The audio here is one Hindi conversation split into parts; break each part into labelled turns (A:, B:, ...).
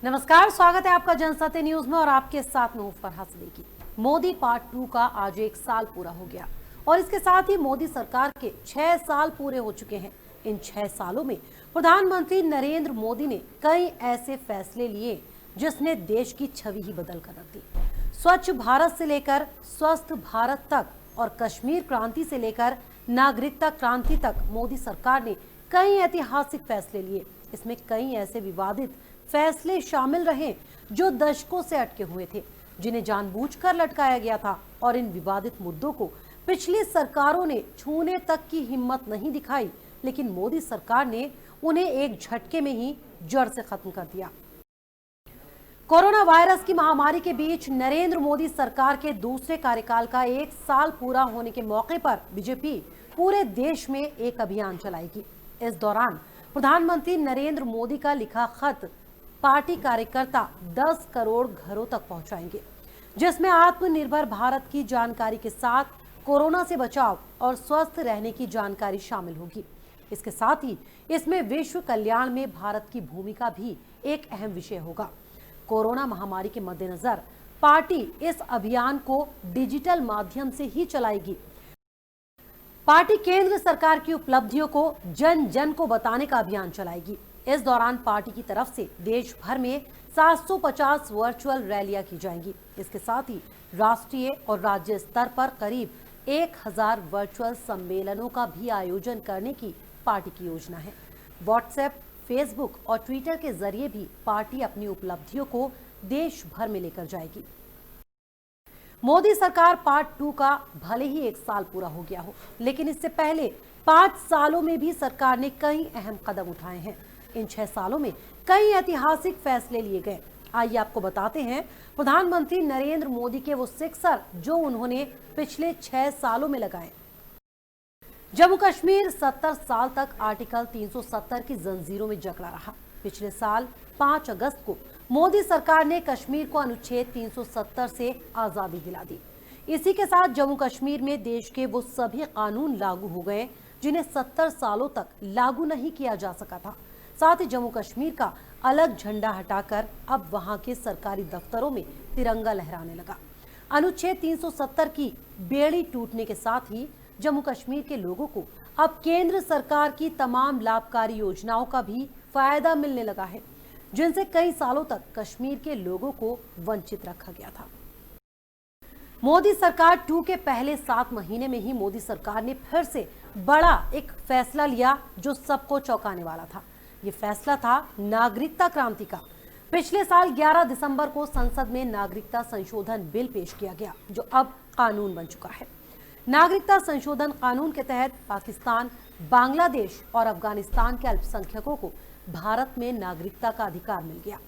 A: नमस्कार, स्वागत है आपका जनसत्य न्यूज में और आपके साथ में हूं फरहा सिद्दीकी। मोदी पार्ट 2 का आज 1 साल पूरा हो गया और इसके साथ ही मोदी सरकार के 6 साल पूरे हो चुके हैं। इन 6 सालों में प्रधानमंत्री नरेंद्र मोदी ने कई ऐसे फैसले लिए जिसने देश की छवि ही बदल कर रख दी। स्वच्छ भारत से लेकर स्वस्थ भारत तक और कश्मीर क्रांति से लेकर नागरिकता क्रांति तक मोदी सरकार ने कई ऐतिहासिक फैसले लिए। इसमें कई ऐसे विवादित फैसले शामिल रहे जो दशकों से अटके हुए थे, जिन्हें जानबूझकर लटकाया गया था और इन विवादित मुद्दों को पिछली सरकारों ने छूने तक की हिम्मत नहीं दिखाई, लेकिन मोदी सरकार ने उन्हें एक झटके में ही जड़ से खत्म कर दिया। कोरोना वायरस की महामारी के बीच नरेंद्र मोदी सरकार के दूसरे कार्यकाल का 1 साल पूरा होने के मौके पर बीजेपी पूरे देश में एक अभियान चलाएगी। इस दौरान प्रधानमंत्री नरेंद्र मोदी का लिखा खत पार्टी कार्यकर्ता 10 करोड़ घरों तक पहुंचाएंगे, जिसमें आत्मनिर्भर भारत की जानकारी के साथ कोरोना से बचाव और स्वस्थ रहने की जानकारी शामिल होगी। इसके साथ ही इसमें विश्व कल्याण में भारत की भूमिका भी एक अहम विषय होगा। कोरोना महामारी के मद्देनजर पार्टी इस अभियान को डिजिटल माध्यम से ही चलाएगी। पार्टी केंद्र सरकार की उपलब्धियों को जन जन को बताने का अभियान चलाएगी। इस दौरान पार्टी की तरफ से देश भर में 750 वर्चुअल रैलियां की जाएंगी। इसके साथ ही राष्ट्रीय और राज्य स्तर पर करीब 1000 वर्चुअल सम्मेलनों का भी आयोजन करने की पार्टी की योजना है। व्हाट्सएप, फेसबुक और ट्विटर के जरिए भी पार्टी अपनी उपलब्धियों को देश भर में लेकर जाएगी। मोदी सरकार पार्ट 2 का भले ही 1 साल पूरा हो गया हो, लेकिन इससे पहले 5 सालों में भी सरकार ने कई अहम कदम उठाए हैं। इन 6 सालों में कई ऐतिहासिक फैसले लिए गए। आइए आपको बताते हैं प्रधानमंत्री नरेंद्र मोदी के वो सिक्सर जो उन्होंने पिछले 6 सालों में लगाए। जम्मू कश्मीर 70 साल तक आर्टिकल 370 की जंजीरों में जकड़ा रहा। पिछले साल 5 अगस्त को मोदी सरकार ने कश्मीर को अनुच्छेद 370 से आजादी दिला दी। इसी के साथ जम्मू कश्मीर में देश के वो सभी कानून लागू हो गए जिन्हें 70 सालों तक लागू नहीं किया जा सका था। साथ ही जम्मू कश्मीर का अलग झंडा हटाकर अब वहां के सरकारी दफ्तरों में तिरंगा लहराने लगा। अनुच्छेद 370 की बेड़ी टूटने के साथ ही जम्मू कश्मीर के लोगों को अब केंद्र सरकार की तमाम लाभकारी योजनाओं का भी फायदा मिलने लगा है, जिनसे कई सालों तक कश्मीर के लोगों को वंचित रखा गया था। मोदी सरकार 2 के पहले 7 महीने में ही मोदी सरकार ने फिर से बड़ा एक फैसला लिया जो सबको चौंकाने वाला था। ये फैसला था नागरिकता क्रांति का। पिछले साल 11 दिसंबर को संसद में नागरिकता संशोधन बिल पेश किया गया जो अब कानून बन चुका है। नागरिकता संशोधन कानून के तहत पाकिस्तान, बांग्लादेश और अफगानिस्तान के अल्पसंख्यकों को भारत में नागरिकता का अधिकार मिल गया।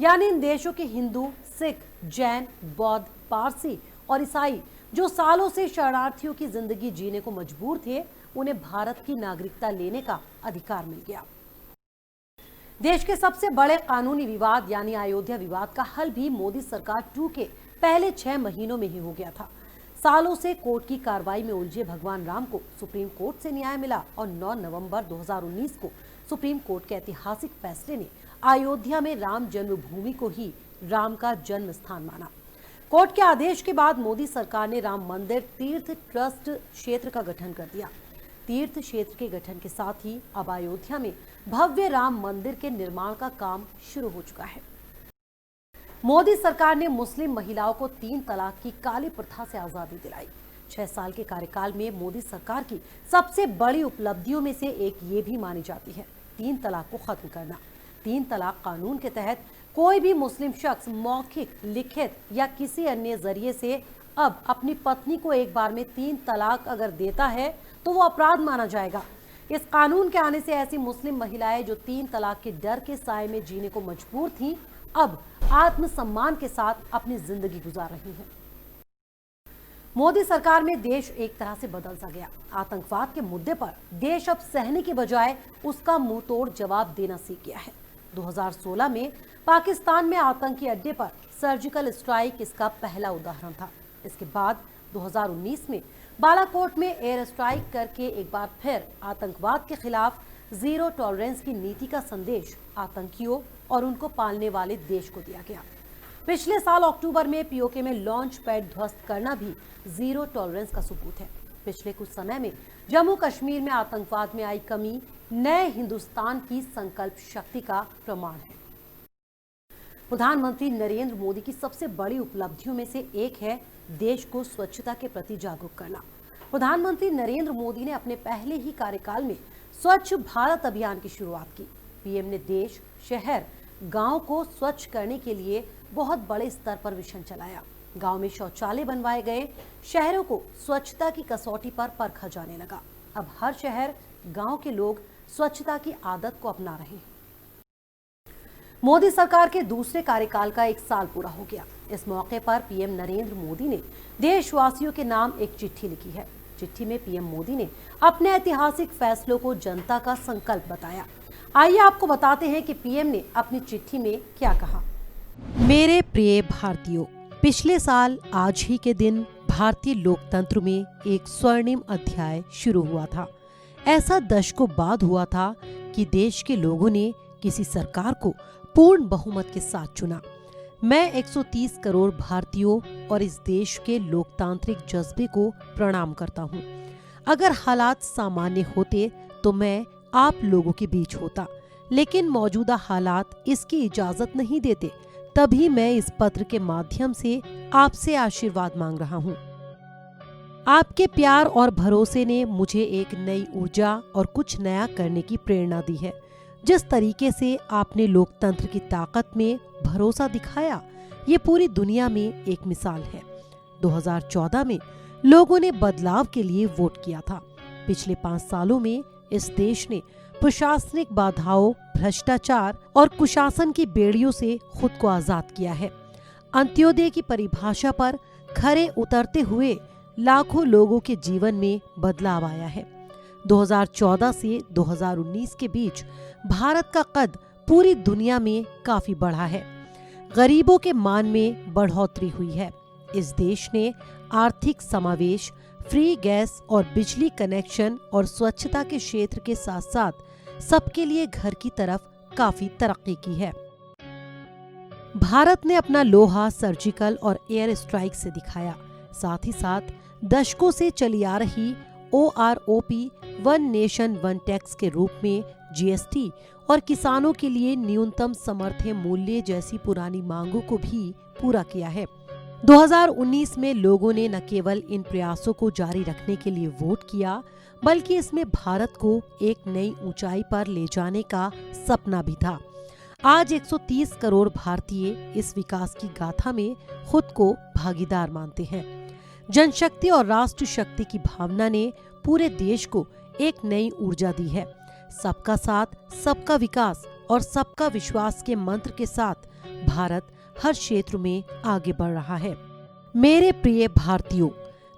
A: यानी इन देशों के हिंदू, सिख, जैन, बौद्ध, पारसी और ईसाई जो सालों से शरणार्थियों की जिंदगी जीने को मजबूर थे, उन्हें भारत की नागरिकता लेने का अधिकार मिल गया। देश के सबसे बड़े कानूनी विवाद यानी अयोध्या विवाद का हल भी मोदी सरकार 2 के पहले 6 महीनों में ही हो गया था। सालों से कोर्ट की कार्रवाई में उलझे भगवान राम को सुप्रीम कोर्ट से न्याय मिला और 9 नवंबर 2019 को सुप्रीम कोर्ट के ऐतिहासिक फैसले ने अयोध्या में राम जन्मभूमि को ही राम का जन्म स्थान माना। कोर्ट के आदेश के बाद मोदी सरकार ने राम मंदिर तीर्थ ट्रस्ट क्षेत्र का गठन कर दिया। तीर्थ क्षेत्र के गठन के साथ ही अब अयोध्या में भव्य राम मंदिर के निर्माण का काम शुरू हो चुका है। मोदी सरकार ने मुस्लिम महिलाओं को 3 तलाक की काली प्रथा से आजादी दिलाई। 6 साल के कार्यकाल में मोदी सरकार की सबसे बड़ी उपलब्धियों में से एक ये भी मानी जाती है 3 तलाक को खत्म करना। 3 तलाक कानून के तहत कोई भी मुस्लिम शख्स मौखिक, लिखित या किसी अन्य जरिए से अब अपनी पत्नी को एक बार में 3 तलाक अगर देता है तो वो अपराध माना जाएगा। इस कानून के आने से ऐसी मुस्लिम महिलाएं जो 3 तलाक के डर के साए में जीने को मजबूर थीं, अब आत्मसम्मान के साथ अपनी जिंदगी गुजार रही हैं। मोदी सरकार में देश एक तरह से बदल सा गया। आतंकवाद के मुद्दे पर देश अब सहने के बजाय उसका मुंहतोड़ जवाब देना सीख गया है। 2016 में पाकिस्तान में आतंकी अड्डे पर सर्जिकल स्ट्राइक इसका पहला उदाहरण था। इसके बाद 2019 में बालाकोट में एयर स्ट्राइक करके एक बार फिर आतंकवाद के खिलाफ जीरो टॉलरेंस की नीति का संदेश आतंकियों और उनको पालने वाले देश को दिया गया। पिछले साल अक्टूबर में पीओके में लॉन्च पैड ध्वस्त करना भी जीरो टॉलरेंस का सबूत है। पिछले कुछ समय में जम्मू कश्मीर में आतंकवाद में आई कमी नए हिंदुस्तान की संकल्प शक्ति का प्रमाण है। प्रधानमंत्री नरेंद्र मोदी की सबसे बड़ी उपलब्धियों में से एक है देश को स्वच्छता के प्रति जागरूक करना। प्रधानमंत्री नरेंद्र मोदी ने अपने पहले ही कार्यकाल में स्वच्छ भारत अभियान की शुरुआत की। पीएम ने देश, शहर, गांव को स्वच्छ करने के लिए बहुत बड़े स्तर पर मिशन चलाया। गांव में शौचालय बनवाए गए, शहरों को स्वच्छता की कसौटी पर परखा जाने लगा। अब हर शहर, गांव के लोग स्वच्छता की आदत को अपना रहे हैं। मोदी सरकार के दूसरे कार्यकाल का 1 साल पूरा हो गया। इस मौके पर पीएम नरेंद्र मोदी ने देशवासियों के नाम एक चिट्ठी लिखी है। चिट्ठी में पीएम मोदी ने अपने ऐतिहासिक फैसलों को जनता का संकल्प बताया। आइए आपको बताते हैं कि पीएम ने अपनी चिट्ठी में क्या कहा।
B: मेरे प्रिय भारतीयों, पिछले साल आज ही के दिन भारतीय लोकतंत्र में एक स्वर्णिम अध्याय शुरू हुआ था। ऐसा दशकों बाद हुआ था कि देश के लोगों ने किसी सरकार को पूर्ण बहुमत के साथ चुना। मैं 130 करोड़ भारतीयों और इस देश के लोकतांत्रिक जज्बे को प्रणाम करता हूँ। अगर हालात सामान्य होते तो मैं आप लोगों के बीच होता, लेकिन मौजूदा हालात इसकी इजाजत नहीं देते। तभी मैं इस पत्र के माध्यम से आपसे आशीर्वाद मांग रहा हूँ। आपके प्यार और भरोसे ने मुझे एक नई ऊर्जा और कुछ नया करने की प्रेरणा दी है। जिस तरीके से आपने लोकतंत्र की ताकत में भरोसा दिखाया, ये पूरी दुनिया में एक मिसाल है। 2014 में लोगों ने बदलाव के लिए वोट किया था। पिछले 5 सालों में इस देश ने प्रशासनिक बाधाओं, भ्रष्टाचार और कुशासन की बेड़ियों से खुद को आजाद किया है। अंत्योदय की परिभाषा पर खरे उतरते हुए लाखों लोगों के जीवन में बदलाव आया है। 2014 से 2019 के बीच भारत का कद पूरी दुनिया में काफी बढ़ा है। गरीबों के मान में बढ़ोतरी हुई है। इस देश ने आर्थिक समावेश, फ्री गैस और बिजली कनेक्शन और स्वच्छता के क्षेत्र के साथ साथ सबके लिए घर की तरफ काफी तरक्की की है। भारत ने अपना लोहा सर्जिकल और एयर स्ट्राइक से दिखाया। साथ ही साथ दशकों से चली आ रही OROP, one nation one tax के रूप में GST और किसानों के लिए न्यूनतम समर्थन मूल्य जैसी पुरानी मांगों को भी पूरा किया है। 2019 में लोगों ने न केवल इन प्रयासों को जारी रखने के लिए वोट किया, बल्कि इसमें भारत को एक नई ऊंचाई पर ले जाने का सपना भी था। आज 130 करोड़ भारतीय इस विकास की गाथा में खुद को भागीदार मानते हैं। जनशक्ति और राष्ट्र शक्ति की भावना ने पूरे देश को एक नई ऊर्जा दी है। सबका साथ, सबका विकास और सबका विश्वास के मंत्र के साथ भारत हर क्षेत्र में आगे बढ़ रहा है। मेरे प्रिय भारतीयों,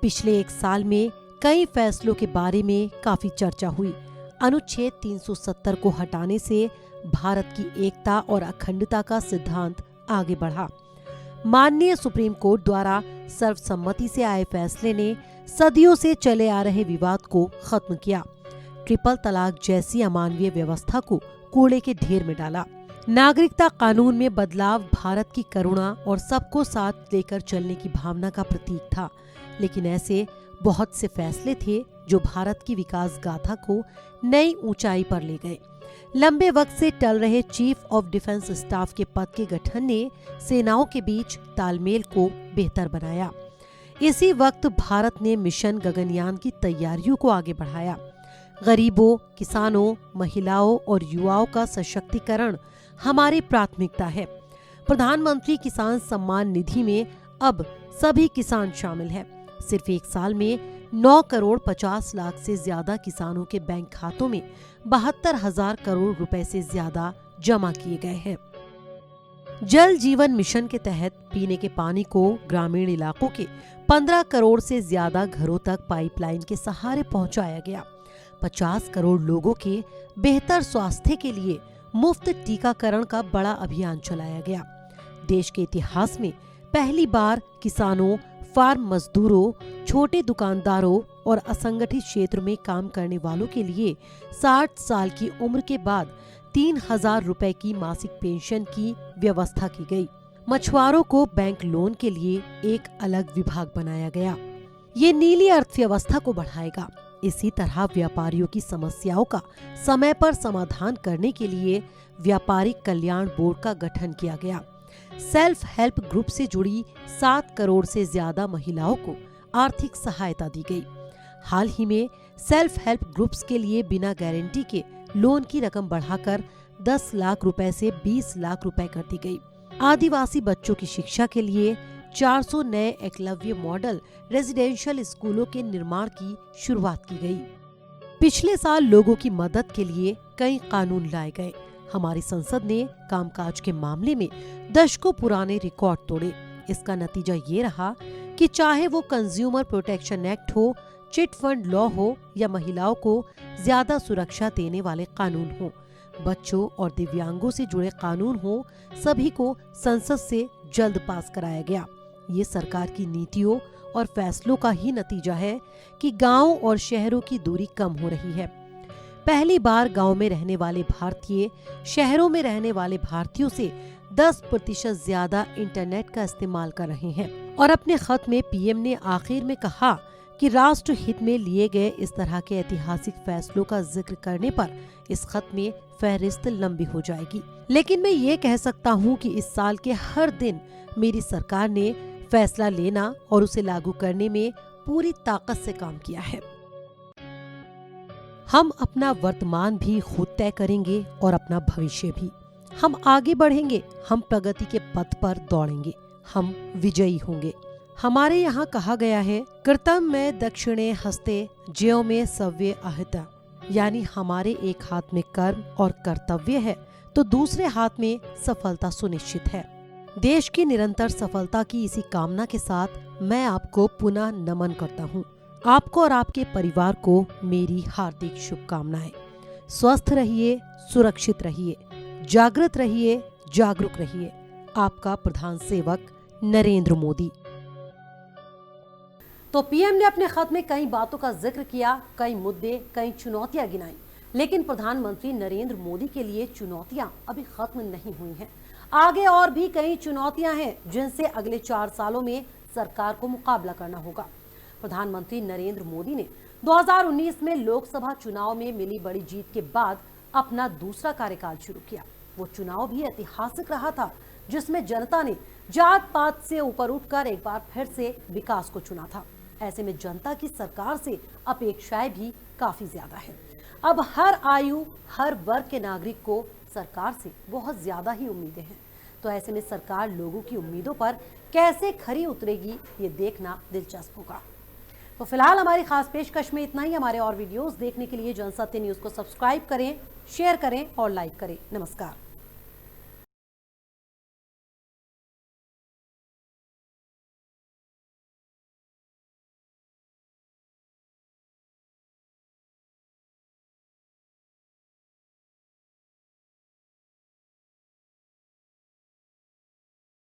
B: पिछले 1 साल में कई फैसलों के बारे में काफी चर्चा हुई। अनुच्छेद 370 को हटाने से भारत की एकता और अखंडता का सिद्धांत आगे बढ़ा। माननीय सुप्रीम कोर्ट द्वारा सर्वसम्मति से आए फैसले ने सदियों से चले आ रहे विवाद को खत्म किया। ट्रिपल तलाक जैसी अमानवीय व्यवस्था को कूड़े के ढेर में डाला। नागरिकता कानून में बदलाव भारत की करुणा और सबको साथ लेकर चलने की भावना का प्रतीक था। लेकिन ऐसे बहुत से फैसले थे जो भारत की विकास गाथा को नई ऊंचाई पर ले गए। लंबे वक्त से टल रहे चीफ ऑफ डिफेंस स्टाफ के पद के गठन ने सेनाओं के बीच तालमेल को बेहतर बनाया। इसी वक्त भारत ने मिशन गगनयान की तैयारियों को आगे बढ़ाया। गरीबों, किसानों, महिलाओं और युवाओं का सशक्तिकरण हमारी प्राथमिकता है। प्रधानमंत्री किसान सम्मान निधि में अब सभी किसान शामिल हैं। सिर्फ 1 साल में 9 करोड़ 50 लाख से ज्यादा किसानों के बैंक खातों में 72,000 करोड़ रुपए से ज्यादा जमा किए गए हैं। जल जीवन मिशन के तहत पीने के पानी को ग्रामीण इलाकों के 15 करोड़ से ज्यादा घरों तक पाइपलाइन के सहारे पहुंचाया गया। 50 करोड़ लोगों के बेहतर स्वास्थ्य के लिए मुफ्त टीकाकरण का बड़ा अभियान चलाया गया। देश के इतिहास में पहली बार किसानों, फार्म मजदूरों, छोटे दुकानदारों और असंगठित क्षेत्र में काम करने वालों के लिए 60 साल की उम्र के बाद 3,000 रुपए की मासिक पेंशन की व्यवस्था की गई। मछुआरों को बैंक लोन के लिए एक अलग विभाग बनाया गया। ये नीली अर्थव्यवस्था को बढ़ाएगा। इसी तरह व्यापारियों की समस्याओं का समय पर समाधान करने के लिए व्यापारिक कल्याण बोर्ड का गठन किया गया। सेल्फ हेल्प ग्रुप से जुड़ी 7 करोड़ से ज्यादा महिलाओं को आर्थिक सहायता दी गई। हाल ही में सेल्फ हेल्प ग्रुप्स के लिए बिना गारंटी के लोन की रकम बढ़ाकर 10 लाख रुपए से 20 लाख रुपए कर दी गई। आदिवासी बच्चों की शिक्षा के लिए 400 नए एकलव्य मॉडल रेजिडेंशियल स्कूलों के निर्माण की शुरुआत की गई। पिछले साल लोगों की मदद के लिए कई कानून लाए गए। हमारी संसद ने कामकाज के मामले में दशकों पुराने रिकॉर्ड तोड़े। इसका नतीजा ये रहा कि चाहे वो कंज्यूमर प्रोटेक्शन एक्ट हो, चिट फंड लॉ हो या महिलाओं को ज्यादा सुरक्षा देने वाले कानून हो, बच्चों और दिव्यांगों से जुड़े कानून हो, सभी को संसद से जल्द पास कराया गया। ये सरकार की नीतियों और फैसलों का ही नतीजा है कि गांव और शहरों की दूरी कम हो रही है। पहली बार गांव में रहने वाले भारतीय शहरों में रहने वाले भारतीयों से 10% ज्यादा इंटरनेट का इस्तेमाल कर रहे हैं। और अपने खत में पीएम ने आखिर में कहा कि राष्ट्र हित में लिए गए इस तरह के ऐतिहासिक फैसलों का जिक्र करने पर इस खत में फहरिस्त लंबी हो जाएगी। लेकिन मैं ये कह सकता हूँ कि इस साल के हर दिन मेरी सरकार ने फैसला लेना और उसे लागू करने में पूरी ताकत से काम किया है। हम अपना वर्तमान भी खुद तय करेंगे और अपना भविष्य भी। हम आगे बढ़ेंगे, हम प्रगति के पथ पर दौड़ेंगे, हम विजयी होंगे। हमारे यहाँ कहा गया है, कृतम में दक्षिणे हस्ते ज्यों में सव्य अहिता, यानी हमारे एक हाथ में कर्म और कर्तव्य है तो दूसरे हाथ में सफलता सुनिश्चित है। देश की निरंतर सफलता की इसी कामना के साथ मैं आपको पुनः नमन करता हूँ। आपको और आपके परिवार को मेरी हार्दिक शुभकामनाएं। स्वस्थ रहिए, सुरक्षित रहिए, जागृत रहिए, जागरूक रहिए। आपका प्रधान सेवक नरेंद्र मोदी।
A: तो पीएम ने अपने खत में कई बातों का जिक्र किया, कई मुद्दे, कई चुनौतियां गिनाई। लेकिन प्रधानमंत्री नरेंद्र मोदी के लिए चुनौतियां अभी खत्म नहीं हुई हैं। आगे और भी कई चुनौतियां हैं जिनसे अगले 4 सालों में सरकार को मुकाबला करना होगा। प्रधानमंत्री नरेंद्र मोदी ने 2019 में लोकसभा चुनाव में मिली बड़ी जीत के बाद अपना दूसरा कार्यकाल शुरू किया। वो चुनाव भी ऐतिहासिक रहा था, जिसमें जनता ने जात पात से ऊपर उठकर एक बार फिर से विकास को चुना था। ऐसे में जनता की सरकार से अपेक्षाएं भी काफी ज्यादा है। अब हर आयु, हर वर्ग के नागरिक को सरकार से बहुत ज्यादा ही उम्मीदें हैं। तो ऐसे में सरकार लोगों की उम्मीदों पर कैसे खरी उतरेगी, ये देखना दिलचस्प होगा। तो फिलहाल हमारी खास पेशकश में इतना ही। हमारे और वीडियोस देखने के लिए जनसत्य न्यूज को सब्सक्राइब करें, शेयर करें और लाइक करें। नमस्कार।